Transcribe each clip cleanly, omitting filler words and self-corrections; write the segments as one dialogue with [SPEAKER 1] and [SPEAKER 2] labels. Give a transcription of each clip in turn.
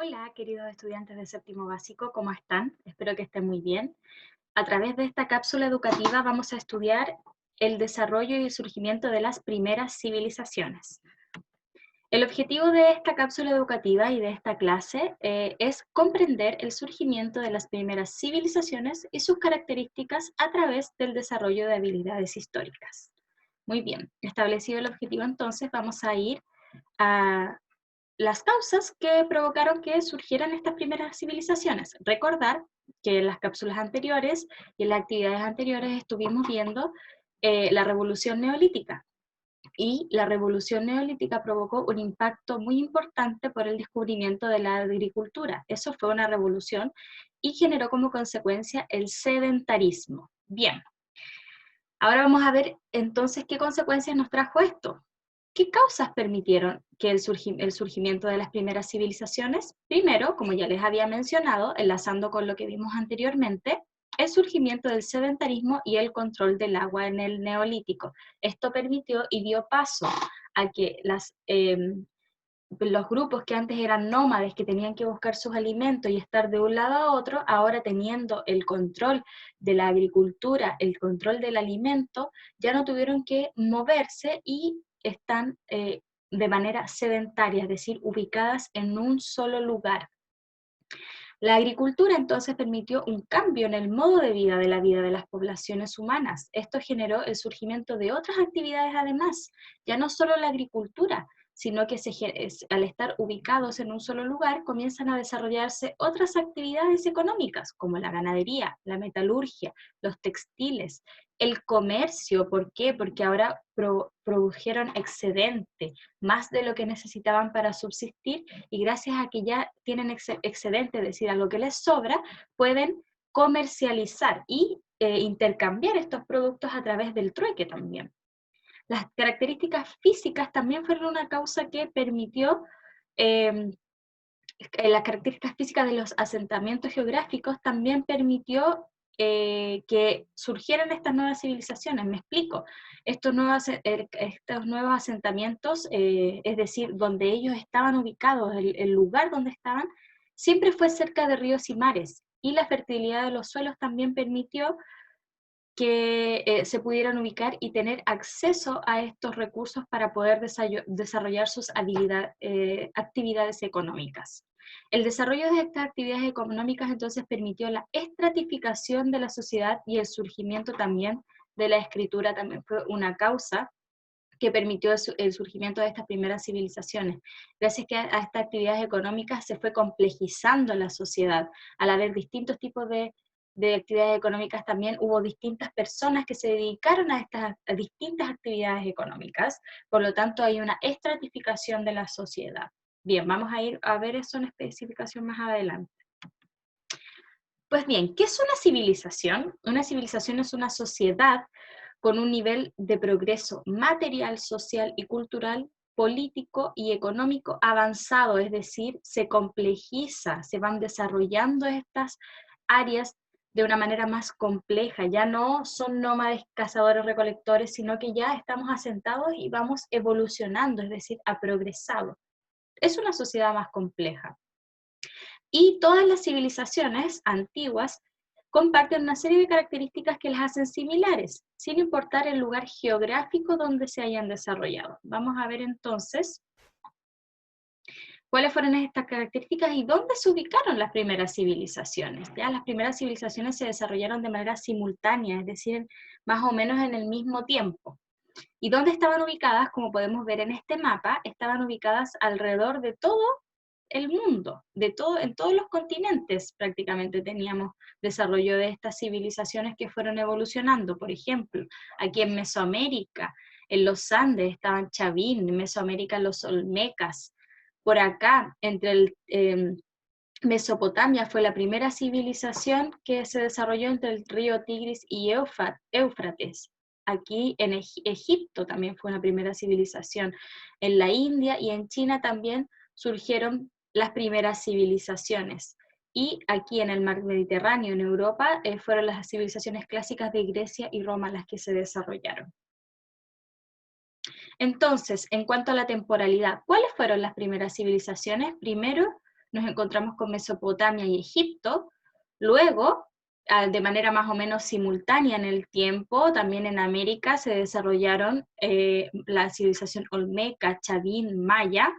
[SPEAKER 1] Hola, queridos estudiantes de séptimo básico, ¿cómo están? Espero que estén muy bien. A través de esta cápsula educativa vamos a estudiar el desarrollo y el surgimiento de las primeras civilizaciones. El objetivo de esta cápsula educativa y de esta clase es comprender el surgimiento de las primeras civilizaciones y sus características a través del desarrollo de habilidades históricas. Muy bien, establecido el objetivo entonces, vamos a ir a las causas que provocaron que surgieran estas primeras civilizaciones. Recordar que en las cápsulas anteriores y en las actividades anteriores estuvimos viendo la revolución neolítica. Y la revolución neolítica provocó un impacto muy importante por el descubrimiento de la agricultura. Eso fue una revolución y generó como consecuencia el sedentarismo. Bien, ahora vamos a ver entonces qué consecuencias nos trajo esto. ¿Qué causas permitieron que el surgimiento de las primeras civilizaciones? Primero, como ya les había mencionado, enlazando con lo que vimos anteriormente, el surgimiento del sedentarismo y el control del agua en el neolítico. Esto permitió y dio paso a que los grupos que antes eran nómades, que tenían que buscar sus alimentos y estar de un lado a otro, ahora teniendo el control de la agricultura, el control del alimento, ya no tuvieron que moverse y están de manera sedentaria, es decir, ubicadas en un solo lugar. La agricultura entonces permitió un cambio en el modo de la vida de las poblaciones humanas. Esto generó el surgimiento de otras actividades además, ya no solo la agricultura, sino que al estar ubicados en un solo lugar comienzan a desarrollarse otras actividades económicas, como la ganadería, la metalurgia, los textiles, el comercio. ¿Por qué? Porque ahora produjeron excedente, más de lo que necesitaban para subsistir, y gracias a que ya tienen excedente, es decir, algo que les sobra, pueden comercializar y intercambiar estos productos a través del trueque también. Las características físicas también fueron una causa que permitió, eh, las características físicas de los asentamientos geográficos también permitió que surgieran estas nuevas civilizaciones. Me explico. Estos nuevos asentamientos, es decir, donde ellos estaban ubicados, el lugar donde estaban, siempre fue cerca de ríos y mares. Y la fertilidad de los suelos también permitió que se pudieran ubicar y tener acceso a estos recursos para poder desarrollar sus actividades económicas. El desarrollo de estas actividades económicas entonces permitió la estratificación de la sociedad, y el surgimiento también de la escritura también fue una causa que permitió el surgimiento de estas primeras civilizaciones. Gracias a estas actividades económicas se fue complejizando la sociedad. Al haber distintos tipos de actividades económicas, también hubo distintas personas que se dedicaron a estas distintas actividades económicas. Por lo tanto, hay una estratificación de la sociedad. Bien, vamos a ir a ver eso en especificación más adelante. Pues bien, ¿qué es una civilización? Una civilización es una sociedad con un nivel de progreso material, social y cultural, político y económico avanzado, es decir, se complejiza, se van desarrollando estas áreas de una manera más compleja. Ya no son nómades, cazadores, recolectores, sino que ya estamos asentados y vamos evolucionando, es decir, ha progresado. Es una sociedad más compleja. Y todas las civilizaciones antiguas comparten una serie de características que las hacen similares, sin importar el lugar geográfico donde se hayan desarrollado. Vamos a ver entonces cuáles fueron estas características y dónde se ubicaron las primeras civilizaciones. ¿Ya? Las primeras civilizaciones se desarrollaron de manera simultánea, es decir, más o menos en el mismo tiempo. ¿Y dónde estaban ubicadas? Como podemos ver en este mapa, estaban ubicadas alrededor de todo el mundo, en todos los continentes prácticamente teníamos desarrollo de estas civilizaciones que fueron evolucionando. Por ejemplo, aquí en Mesoamérica, en los Andes estaban Chavín, en Mesoamérica los Olmecas. Por acá, Mesopotamia fue la primera civilización que se desarrolló entre el río Tigris y Éufrates. Aquí en Egipto también fue una primera civilización. En la India y en China también surgieron las primeras civilizaciones. Y aquí en el mar Mediterráneo, en Europa, fueron las civilizaciones clásicas de Grecia y Roma las que se desarrollaron. Entonces, en cuanto a la temporalidad, ¿cuáles fueron las primeras civilizaciones? Primero, nos encontramos con Mesopotamia y Egipto. Luego, de manera más o menos simultánea en el tiempo, también en América se desarrollaron la civilización olmeca, chavín, maya.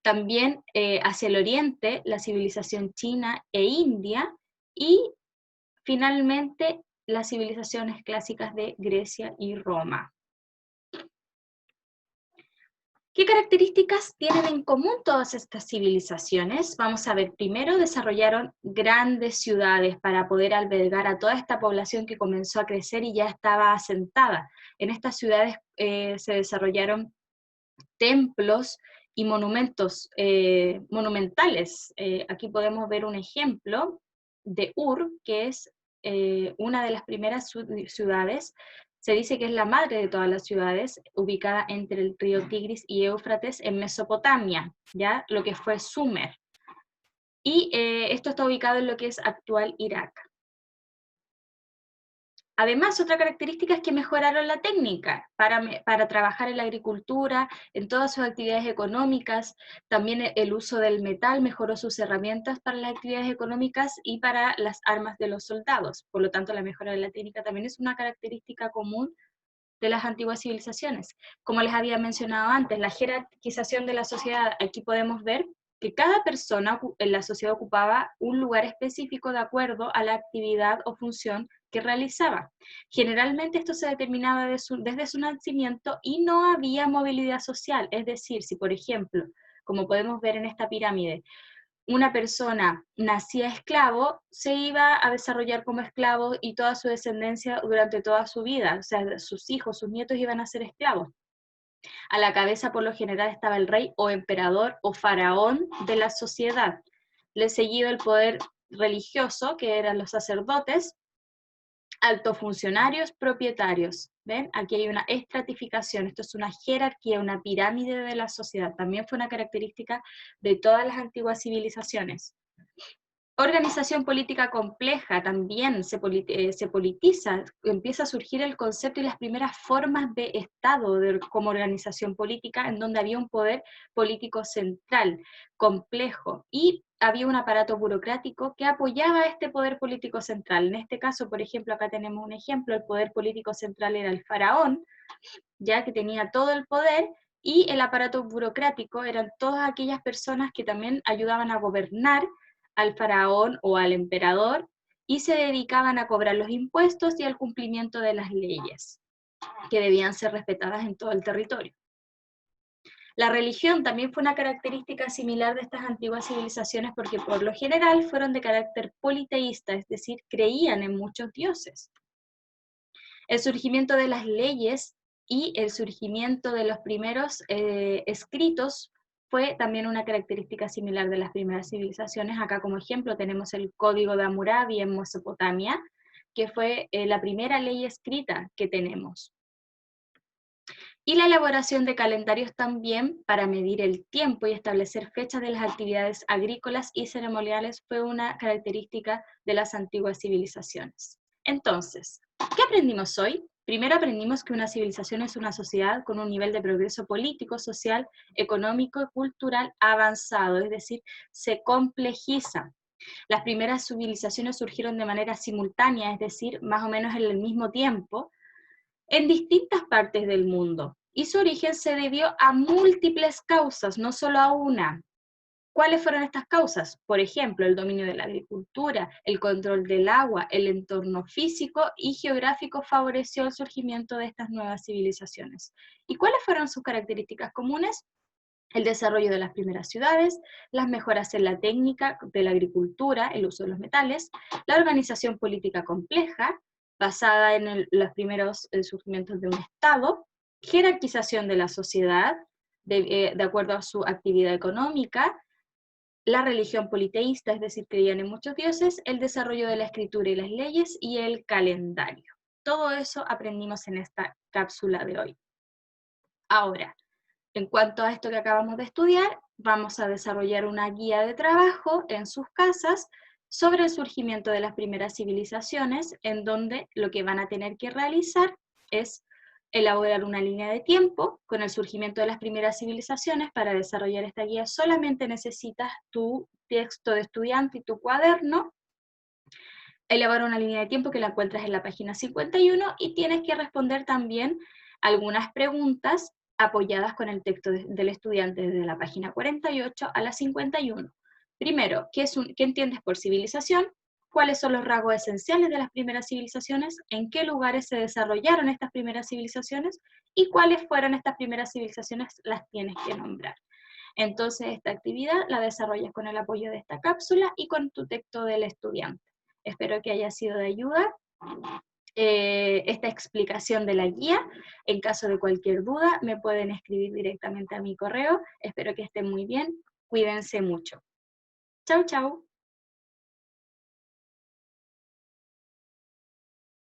[SPEAKER 1] También hacia el oriente, la civilización china e india, y finalmente las civilizaciones clásicas de Grecia y Roma. ¿Qué características tienen en común todas estas civilizaciones? Vamos a ver, primero desarrollaron grandes ciudades para poder albergar a toda esta población que comenzó a crecer y ya estaba asentada. En estas ciudades se desarrollaron templos y monumentos monumentales. Aquí podemos ver un ejemplo de Ur, que es una de las primeras ciudades. Se dice que es la madre de todas las ciudades, ubicada entre el río Tigris y Éufrates en Mesopotamia, ¿ya? Lo que fue Sumer. Y esto está ubicado en lo que es actual Irak. Además, otra característica es que mejoraron la técnica para trabajar en la agricultura, en todas sus actividades económicas. También el uso del metal mejoró sus herramientas para las actividades económicas y para las armas de los soldados. Por lo tanto, la mejora de la técnica también es una característica común de las antiguas civilizaciones. Como les había mencionado antes, la jerarquización de la sociedad, aquí podemos ver que cada persona en la sociedad ocupaba un lugar específico de acuerdo a la actividad o función que realizaba. Generalmente esto se determinaba desde su nacimiento y no había movilidad social, es decir, si por ejemplo, como podemos ver en esta pirámide, una persona nacía esclavo, se iba a desarrollar como esclavo y toda su descendencia durante toda su vida, o sea, sus hijos, sus nietos iban a ser esclavos. A la cabeza por lo general estaba el rey o emperador o faraón de la sociedad. Le seguía el poder religioso, que eran los sacerdotes, altos funcionarios, propietarios. ¿Ven? Aquí hay una estratificación, esto es una jerarquía, una pirámide de la sociedad. También fue una característica de todas las antiguas civilizaciones. Organización política compleja también se politiza, empieza a surgir el concepto y las primeras formas de Estado como organización política, en donde había un poder político central, complejo, y había un aparato burocrático que apoyaba a este poder político central. En este caso, por ejemplo, acá tenemos un ejemplo, el poder político central era el faraón, ya que tenía todo el poder, y el aparato burocrático eran todas aquellas personas que también ayudaban a gobernar al faraón o al emperador, y se dedicaban a cobrar los impuestos y al cumplimiento de las leyes, que debían ser respetadas en todo el territorio. La religión también fue una característica similar de estas antiguas civilizaciones porque por lo general fueron de carácter politeísta, es decir, creían en muchos dioses. El surgimiento de las leyes y el surgimiento de los primeros escritos fue también una característica similar de las primeras civilizaciones. Acá como ejemplo tenemos el Código de Hammurabi en Mesopotamia, que fue la primera ley escrita que tenemos. Y la elaboración de calendarios también para medir el tiempo y establecer fechas de las actividades agrícolas y ceremoniales fue una característica de las antiguas civilizaciones. Entonces, ¿qué aprendimos hoy? Primero aprendimos que una civilización es una sociedad con un nivel de progreso político, social, económico y cultural avanzado, es decir, se complejiza. Las primeras civilizaciones surgieron de manera simultánea, es decir, más o menos en el mismo tiempo, en distintas partes del mundo. Y su origen se debió a múltiples causas, no solo a una. ¿Cuáles fueron estas causas? Por ejemplo, el dominio de la agricultura, el control del agua, el entorno físico y geográfico favoreció el surgimiento de estas nuevas civilizaciones. ¿Y cuáles fueron sus características comunes? El desarrollo de las primeras ciudades, las mejoras en la técnica de la agricultura, el uso de los metales, la organización política compleja, basada en los primeros surgimientos de un Estado, jerarquización de la sociedad de acuerdo a su actividad económica, la religión politeísta, es decir, creían en muchos dioses, el desarrollo de la escritura y las leyes y el calendario. Todo eso aprendimos en esta cápsula de hoy. Ahora, en cuanto a esto que acabamos de estudiar, vamos a desarrollar una guía de trabajo en sus casas sobre el surgimiento de las primeras civilizaciones, en donde lo que van a tener que realizar es elaborar una línea de tiempo. Con el surgimiento de las primeras civilizaciones, para desarrollar esta guía solamente necesitas tu texto de estudiante y tu cuaderno. Elaborar una línea de tiempo que la encuentras en la página 51 y tienes que responder también algunas preguntas apoyadas con el texto del estudiante desde la página 48 a la 51. Primero, ¿qué entiendes por civilización? ¿Cuáles son los rasgos esenciales de las primeras civilizaciones? ¿En qué lugares se desarrollaron estas primeras civilizaciones? ¿Y cuáles fueron estas primeras civilizaciones? Las tienes que nombrar. Entonces, esta actividad la desarrollas con el apoyo de esta cápsula y con tu texto del estudiante. Espero que haya sido de ayuda esta explicación de la guía. En caso de cualquier duda, me pueden escribir directamente a mi correo. Espero que estén muy bien. Cuídense mucho. Chau, chau.